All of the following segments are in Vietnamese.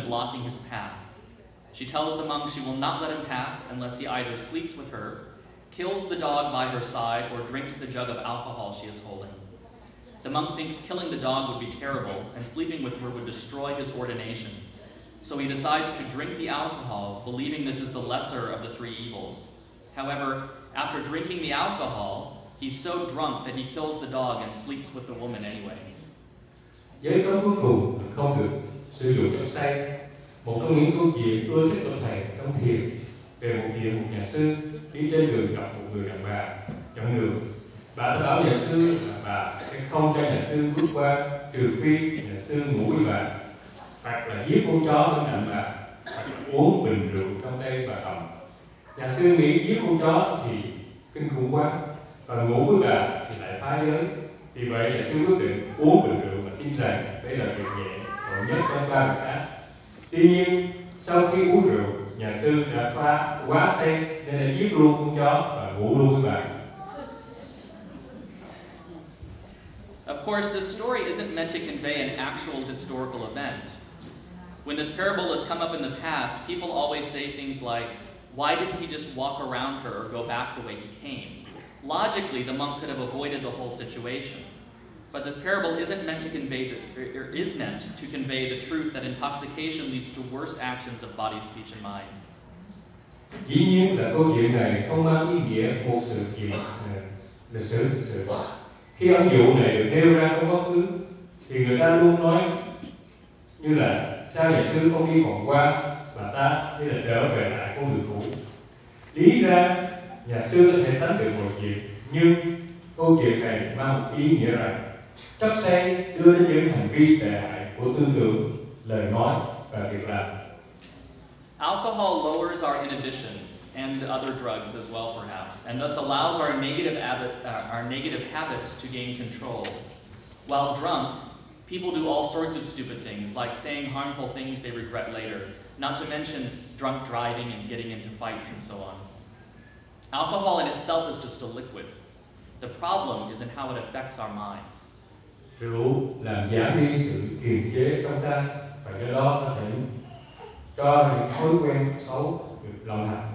woman blocking his path. She tells the monk she will not let him pass unless he either sleeps with her, kills the dog by her side, or drinks the jug of alcohol she is holding. The monk thinks killing the dog would be terrible, and sleeping with her would destroy his ordination. So he decides to drink the alcohol, believing this is the lesser of the three evils. However, after drinking the alcohol, he's so drunk that he kills the dog and sleeps with the woman anyway. Giới cấm cuối cùng là không được sử dụng chất say. Một trong những câu chuyện ưa thích của thầy trong thiền về một nhà sư đi trên đường gặp một người đàn bà chọn đường. Bà đã bảo nhà sư là bà sẽ không cho nhà sư bước qua trừ phi nhà sư ngủ với bà, hoặc là giết con chó bên cạnh bà, hoặc là uống bình rượu trong tay bà cầm. Nhà sư nghĩ giết con chó thì kinh khủng quá, và ngủ với bà thì lại phá giới. Vì vậy nhà sư quyết định uống bình rượu và tin rằng đây là việc nhẹ, tội nhất trong ba việc ác. Tuy nhiên sau khi uống rượu, nhà sư đã quá say nên đã giết luôn con chó và ngủ luôn với bà. Of course, this story isn't meant to convey an actual historical event. When this parable has come up in the past, people always say things like, why didn't he just walk around her or go back the way he came? Logically, the monk could have avoided the whole situation. But this parable isn't meant to convey is meant to convey the truth that intoxication leads to worse actions of body, speech, and mind. Dĩ nhiên là câu chuyện này không mang ý nghĩa một sự kiện lịch sử thực sự. Khi ẩn dụ này được nêu ra trong quá khứ, thì người ta luôn nói như là sao nhà sư không đi vòng qua và ta như là trở về lại con đường cũ. Lý ra nhà sư có thể tránh được mọi chuyện, nhưng câu chuyện này mang một ý nghĩa rằng chất say đưa đến những hành vi tệ hại của tư tưởng, lời nói và việc làm. Alcohol lowers our inhibitions and other drugs as well, perhaps, and thus allows our negative habits to gain control. While drunk, people do all sorts of stupid things, like saying harmful things they regret later, not to mention drunk driving and getting into fights and so on. Alcohol in itself is just a liquid. The problem is in how it affects our minds. Rượu làm giảm đi sự kiềm chế trong ta, và do đó có thể cho những thói quen xấu được lộng hành.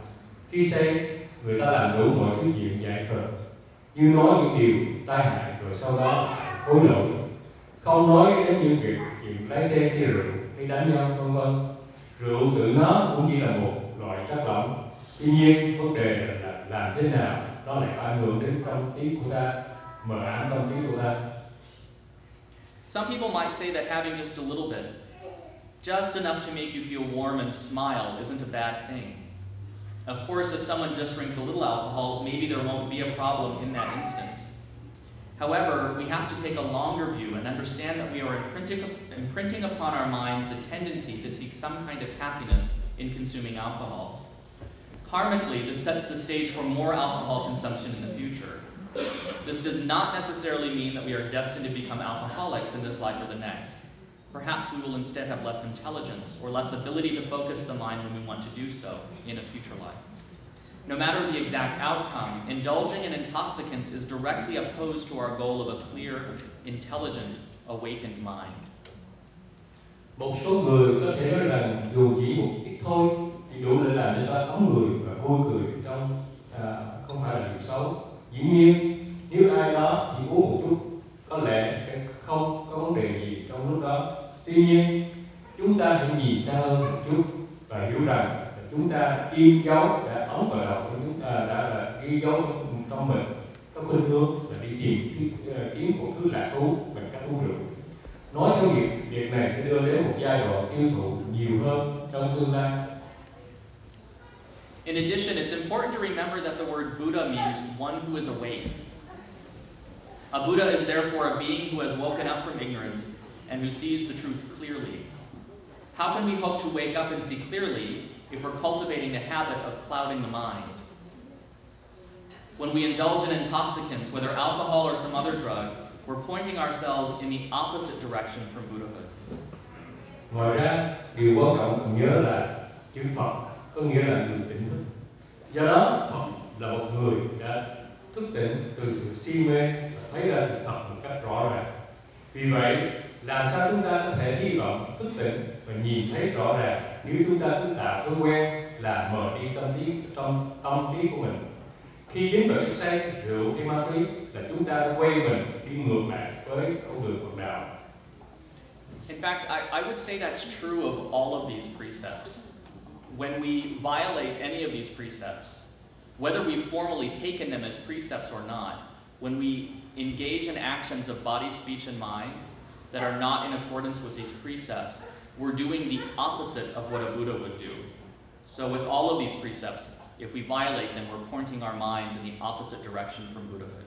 Khi say, người ta làm đủ mọi thứ chuyện dại khờ, như nói những điều tai hại rồi sau đó hối lỗi, không nói đến những chuyện lái xe rượu hay đánh nhau v.v. Rượu tự nó cũng chỉ là một loại chất lỏng. Tuy nhiên vấn đề là làm thế nào nó lại có ảnh hưởng đến tâm trí của ta, mờ ám tâm trí của ta. Some people might say that having just a little bit, just enough to make you feel warm and smile, isn't a bad thing. Of course, if someone just drinks a little alcohol, maybe there won't be a problem in that instance. However, we have to take a longer view and understand that we are imprinting upon our minds the tendency to seek some kind of happiness in consuming alcohol. Karmically, this sets the stage for more alcohol consumption in the future. This does not necessarily mean that we are destined to become alcoholics in this life or the next. Perhaps we will instead have less intelligence or less ability to focus the mind when we want to do so in a future life. No matter the exact outcome, indulging in intoxicants is directly opposed to our goal of a clear, intelligent, awakened mind. Một số người có thể nói rằng dù chỉ một ít thôi thì đủ để làm cho ta ấm người và vui cười trong không phải là điều xấu. Dĩ nhiên, nếu ai đó chỉ uống một chút, có lẽ sẽ không có vấn đề gì trong lúc đó. Tuy nhiên, chúng ta hãy nhìn xa hơn một chút và hiểu rằng là chúng ta đã in dấu, đã ấn vào đầu của chúng ta, đã ghi dấu trong mình có khuynh hướng là đi kiếm một thứ lạc thú bằng cách uống rượu. Nói theo việc này sẽ đưa đến một giai đoạn tiêu thụ nhiều hơn trong tương lai. In addition, it's important to remember that the word Buddha means one who is awake. A Buddha is therefore a being who has woken up from ignorance and who sees the truth clearly. How can we hope to wake up and see clearly if we're cultivating the habit of clouding the mind? When we indulge in intoxicants, whether alcohol or some other drug, we're pointing ourselves in the opposite direction from Buddhahood. Ngoài ra, điều quan trọng cần nhớ là chữ Phật có nghĩa là người tỉnh thức. Do đó, Phật là một người đã thức tỉnh từ sự si mê và thấy ra sự thật một cách rõ ràng. Vì vậy, làm sao chúng ta có thể hy vọng thức tỉnh và nhìn thấy rõ ràng nếu chúng ta cứ tạo thói quen là mờ đi tâm trí của mình. Khi dính vào chất say, rượu hay ma túy là chúng ta đã quay mình đi ngược lại với con đường Phật đạo. In fact, I would say that's true of all of these precepts. When we violate any of these precepts, whether we've formally taken them as precepts or not, when we engage in actions of body, speech, and mind that are not in accordance with these precepts, we're doing the opposite of what a Buddha would do. So with all of these precepts, if we violate them, we're pointing our minds in the opposite direction from Buddhahood.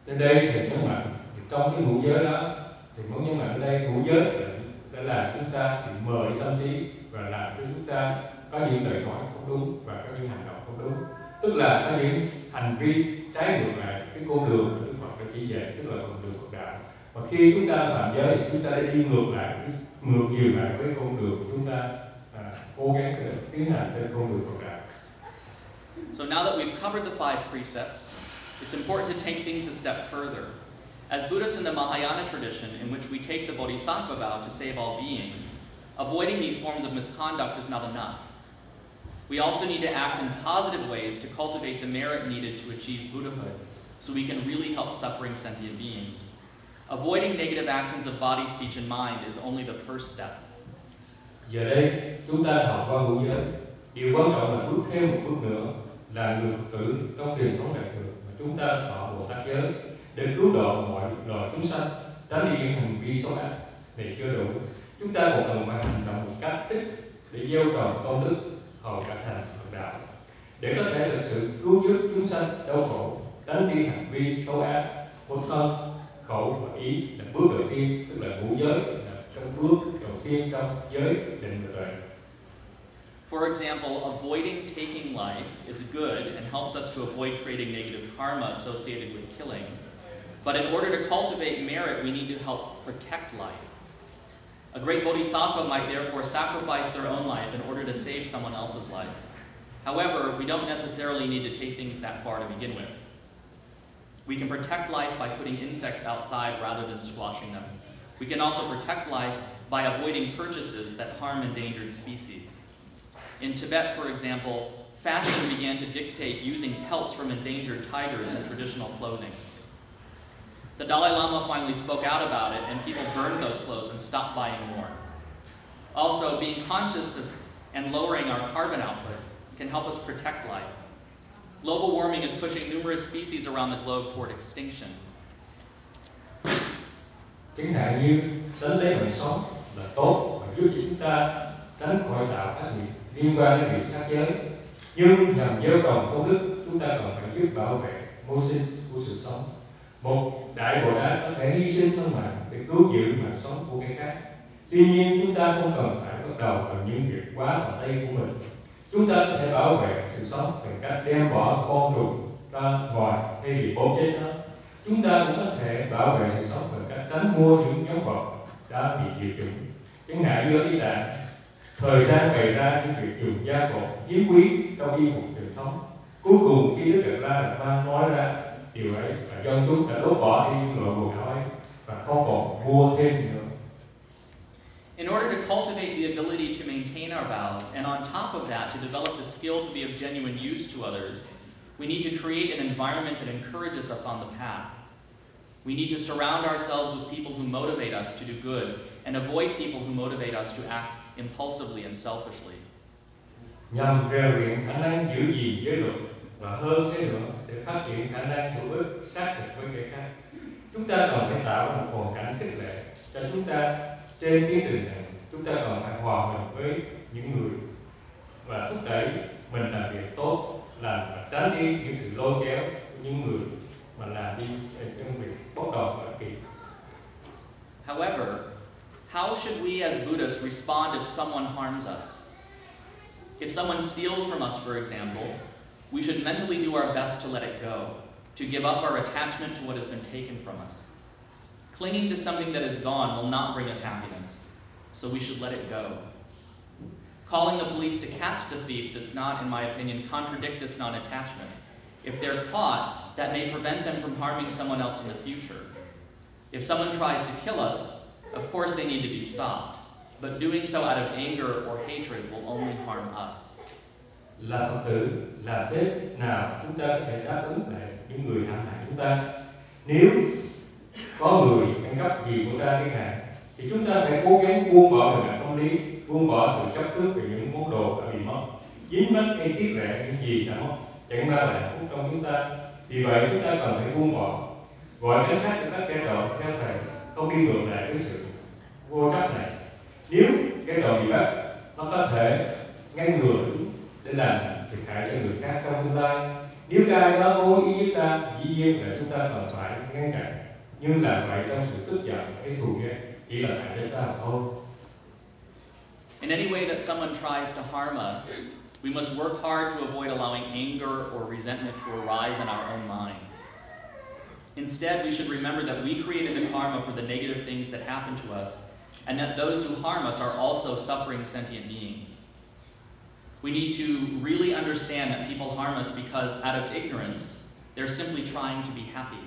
Đến đây thì nhấn mạnh, trong cái ngũ giới đó, thì muốn nhấn mạnh ở đây ngũ giới đã làm chúng ta bị mờ đi tâm trí và làm cho chúng ta có những lời nói không đúng và có những hành động không đúng. Tức là có những hành vi trái ngược lại cái con đường của Đức Phật đã chỉ dạy, tức là con đường Phật đạo. Và khi chúng ta phạm giới thì chúng ta đã đi ngược chiều lại với con đường của chúng ta cố gắng tiến hành trên con đường Phật đạo. So now that we've covered the 5 precepts, it's important to take things a step further. As Buddhists in the Mahayana tradition, in which we take the Bodhisattva vow to save all beings, avoiding these forms of misconduct is not enough. We also need to act in positive ways to cultivate the merit needed to achieve Buddhahood, so we can really help suffering sentient beings. Avoiding negative actions of body, speech, and mind is only the first step. Giờ đây, chúng ta học qua ngũ giới. Điều quan trọng là bước thêm một bước nữa là người Phật tử trong truyền thống đại thừa mà chúng ta thọ Bồ Tát giới để cứu độ mọi loài chúng sanh, tránh đi những hành vi xấu ác. Này chưa đủ, chúng ta còn cần phải hành động một cách tích để gieo trồng công đức hầu cả thành Phật đạo, để có thể thực sự cứu giúp chúng sanh đau khổ, tránh đi hành vi xấu ác, một thân, khẩu và ý là bước đầu tiên, tức là ngũ giới, là trong bước đầu tiên trong giới định tuệ. For example, avoiding taking life is good and helps us to avoid creating negative karma associated with killing. But in order to cultivate merit, we need to help protect life. A great bodhisattva might therefore sacrifice their own life in order to save someone else's life. However, we don't necessarily need to take things that far to begin with. We can protect life by putting insects outside rather than squashing them. We can also protect life by avoiding purchases that harm endangered species. In Tibet, for example, fashion began to dictate using pelts from endangered tigers in traditional clothing. The Dalai Lama finally spoke out about it, and people burned those clothes and stopped buying more. Also, being conscious of and lowering our carbon output can help us protect life. Global warming is pushing numerous species around the globe toward extinction. Chẳng hạn như đánh lấy mạng sống là tốt và giúp cho chúng ta tránh khỏi tạo các nghiệp liên quan đến việc sát giới. Nhưng nhằm gieo trồng công đức, chúng ta còn phải giúp bảo vệ môi sinh của sự sống. Một đại Bồ Tát có thể hy sinh thân mạng để cứu giữ mạng sống của cái khác. Tuy nhiên, chúng ta không cần phải bắt đầu bằng những việc quá vào tay của mình. Chúng ta có thể bảo vệ sự sống bằng cách đem bỏ con trùng ra ngoài thay vì bóp chết nó. Chúng ta cũng có thể bảo vệ sự sống bằng cách tránh mua những giống vật đã bị diệt chủng. Chẳng hạn như ở Ý Tạng, thời gian bày ra những việc dùng gia cột hiếm quý trong y phục truyền thống. Cuối cùng khi Đức Đạt La Đạt Ma nói ra điều ấy và dân chúng đã đốt bỏ đi những loại quần áo ấy và không còn mua thêm nữa. In order to cultivate the ability to maintain our vows, and on top of that, to develop the skill to be of genuine use to others, we need to create an environment that encourages us on the path. We need to surround ourselves with people who motivate us to do good, and avoid people who motivate us to act impulsively and selfishly. Nhằm rèn luyện khả năng giữ gìn giới luật và hơn thế nữa để phát triển khả năng hữu ích xác thực với người khác, chúng ta cần phải tạo một hoàn cảnh khích lệ cho chúng ta trên tiến trình này. Chúng ta còn phải hòa mình với những người và thúc đẩy mình làm việc tốt, làm và tránh đi những sự lôi kéo của những người mà làm đi trong việc bốc đồng và kỳ. However, how should we as Buddhists respond if someone harms us? If someone steals from us, for example, we should mentally do our best to let it go, to give up our attachment to what has been taken from us. Clinging to something that is gone will not bring us happiness, so we should let it go. Calling the police to catch the thief does not, in my opinion, contradict this non-attachment. If they're caught, that may prevent them from harming someone else in the future. If someone tries to kill us, of course they need to be stopped. but doing so out of anger or hatred will only harm us. Là Phật tử, làm thế nào chúng ta có thể đáp ứng lại những người hãm hại chúng ta? Nếu có người ăn cắp gì của ta cái hạn, thì chúng ta phải cố gắng buông bỏ về mặt tâm lý, buông bỏ sự chấp trước về những món đồ đã bị mất, dính mắc hay tiếc rẻ những gì đã mất, chẳng mang lại hạnh phúc trong chúng ta. Vì vậy chúng ta cần phải buông bỏ, gọi cảnh sát cho các kẻ trộm theo thầy, không đi ngược lại với sự vô trách này. Nếu kẻ trộm bị bắt, nó có thể ngăn ngừa chúng để làm thiệt hại cho người khác trong tương lai. Nếu ai đó cố ý với ta, dĩ nhiên là chúng ta cần phải ngăn chặn, nhưng làm vậy trong sự tức giận hay thù ghét chỉ là hại cho ta mà thôi. In any way that someone tries to harm us, we must work hard to avoid allowing anger or resentment to arise in our own minds. Instead, we should remember that we created the karma for the negative things that happen to us, and that those who harm us are also suffering sentient beings. We need to really understand that people harm us because out of ignorance, they're simply trying to be happy.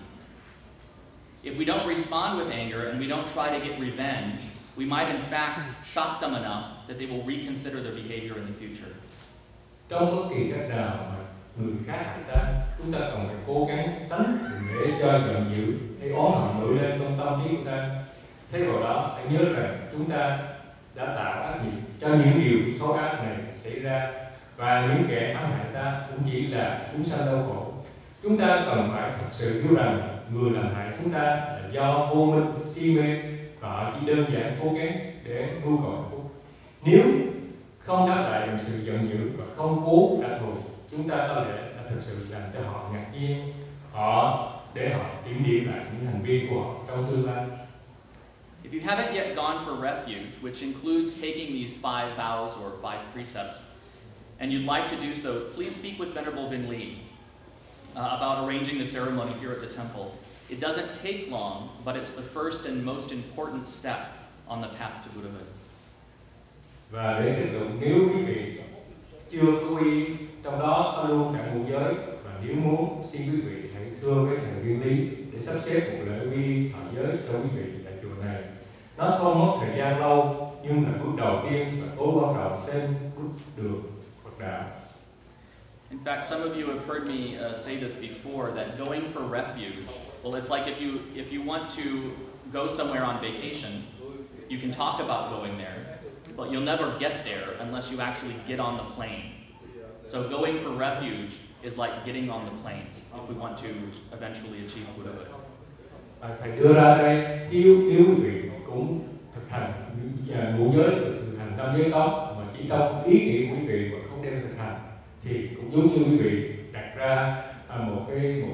If we don't respond with anger and we don't try to get revenge, we might in fact shock them enough that they will reconsider their behavior in the future. Trong bất kỳ cách nào mà người khác hại ta, chúng ta cần phải cố gắng tránh để cho giận dữ hay oán hận nổi lên trong tâm trí của ta. Thế vào đó, hãy nhớ rằng chúng ta đã tạo ác nghiệp cho những điều xấu ác này xảy ra, và những kẻ hãm hại ta cũng chỉ là chúng sanh đau khổ. Chúng ta cần phải thật sự hiểu rằng người làm hại chúng ta là do vô minh, si mê, và họ chỉ đơn giản cố gắng để mưu cầu hạnh phúc. Nếu không đáp lại bằng sự giận dữ và không cố trả thù, chúng ta có lẽ đã thực sự làm cho họ ngạc nhiên, để họ kiểm điểm lại những hành vi của họ trong tương lai. If you haven't yet gone for refuge, which includes taking these 5 vows or 5 precepts, and you'd like to do so, please speak with Venerable Vinh Ly about arranging the ceremony here at the temple. It doesn't take long, but it's the first and most important step on the path to Buddhahood. Và để tiếp tục, nếu quý vị chưa có quy, trong đó có luôn cả ngũ giới, và nếu muốn, xin quý vị hãy thưa với thầy Viên Lý để sắp xếp một lễ quy thọ giới cho quý vị tại chùa này. Nó không mất thời gian lâu, nhưng là bước đầu tiên và tối quan trọng trên bước đường Phật đạo. In fact, some of you have heard me say this before, that going for refuge, well, it's like if you want to go somewhere on vacation, you can talk about going there, but you'll never get there unless you actually get on the plane. So going for refuge is like getting on the plane if we want to eventually achieve Buddhahood. Thầy đưa ra đây, nếu quý vị cũng thực hành ngũ giới, thực hành năm giới tóc, mà chỉ trong ý nghĩ quý vị mà không đem thực hành, thì cũng giống như quý vị đặt ra một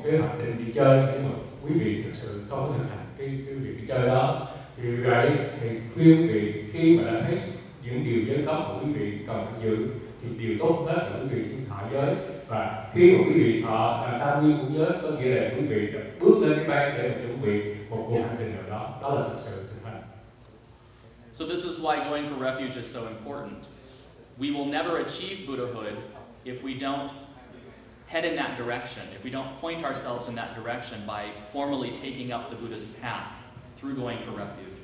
kế hoạch để đi chơi, nhưng mà quý vị thực sự không có thực hành cái việc đi chơi đó. Thì vậy thì khuyên quý vị khi mà đã thấy những điều giới cấm của quý vị cần phải giữ, thì điều tốt nhất là quý vị xin thọ giới. Và khi mà quý vị thọ tam quy ngũ giới, có nghĩa là quý vị đã bước lên cái bay để mà chuẩn bị một cuộc hành trình nào đó, đó là thực sự thực hành. So this is why going for refuge is so important. We will never achieve Buddhahood if we don't head in that direction, if we don't point ourselves in that direction by formally taking up the Buddhist path through going for refuge.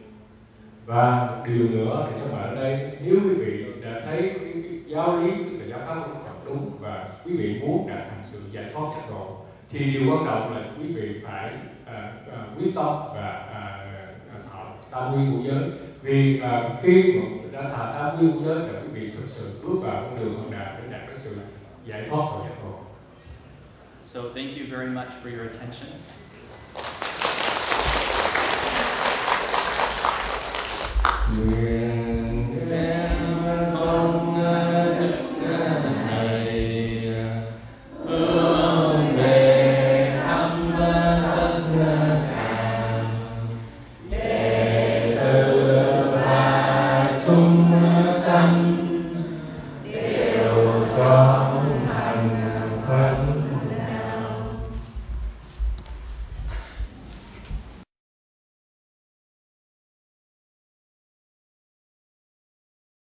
Và một điều nữa thì các bạn ở đây, nếu quý vị đã thấy cái giáo lý, tức là giáo pháp của Phật đúng, và quý vị muốn đạt thành sự giải thoát giác ngộ, thì điều quan trọng là quý vị phải quyết tâm và thọ tam quy ngũ giới. Vì khi mà đã thọ tam quy ngũ giới là quý vị thực sự bước vào con đường Phật đạo để đạt đến sự giải thoát và giác ngộ. So thank you very much for your attention. Nguyện